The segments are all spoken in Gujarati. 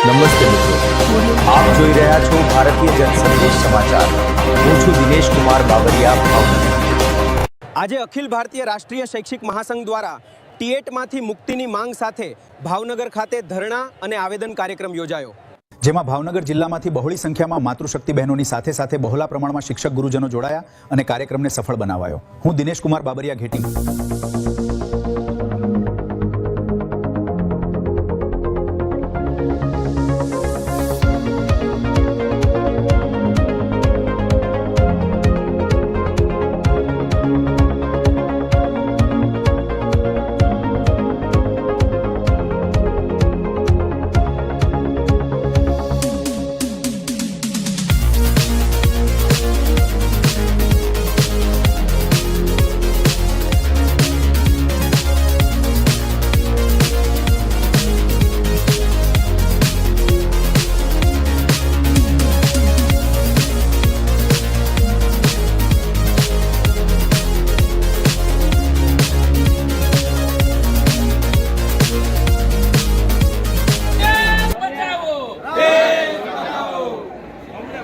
નમસ્તે મિત્રો, આપ જોઈ રહ્યા છો ભારતીય જનસંદેશ સમાચાર. હું છું દિનેશ કુમાર બાબરિયા, ભાવનગર. આજે અખિલ ભારતીય રાષ્ટ્રીય શૈક્ષિક મહાસંઘ દ્વારા ટીએટમાંથી મુક્તિની માંગ સાથે ભાવનગર ખાતે ધરણા અને આવેદન કાર્યક્રમ યોજાયો, જેમાં ભાવનગર જિલ્લામાંથી બહોળી સંખ્યામાં માતૃશક્તિ બહેનોની સાથે સાથે બહોળા પ્રમાણમાં શિક્ષક ગુરુજનો જોડાયા અને કાર્યક્રમને સફળ બનાવાયો. હું દિનેશ કુમાર બાબરિયા, ઘેટી.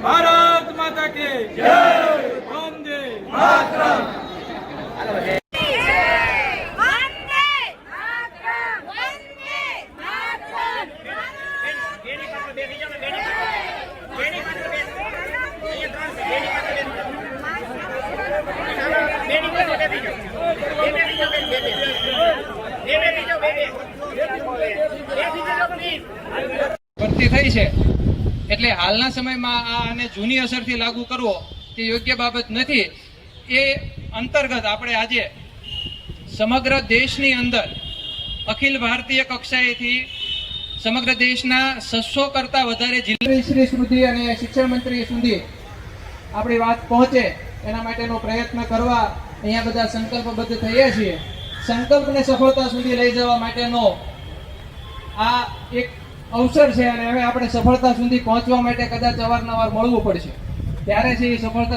भारत माता के जय, वंदे मातरम। ભરતી થઈ છે એટલે હાલના સમયમાં આ આને જૂની અસરથી લાગુ કરવો તે યોગ્ય બાબત નથી. એ અંતર્ગત આપણે આજે સમગ્ર દેશની અંદર અખિલ ભારતીય કક્ષાએથી સમગ્ર દેશના 600 કરતાં વધારે જિલ્લાશ્રી સુધી અને શિક્ષણ મંત્રી સુધી આપણી વાત પહોંચે એના માટેનો પ્રયત્ન કરવા અહીંયા બધા સંકલ્પબદ્ધ થયા છીએ. સંકલ્પને સફળતા સુધી લઈ જવા માટેનો આ એક અવસર છે અને હવે આપણે સફળતા સુધી પહોંચવા માટે કદાચ અવારનવાર મળવું પડશે. ત્યારે છે એ સફળતા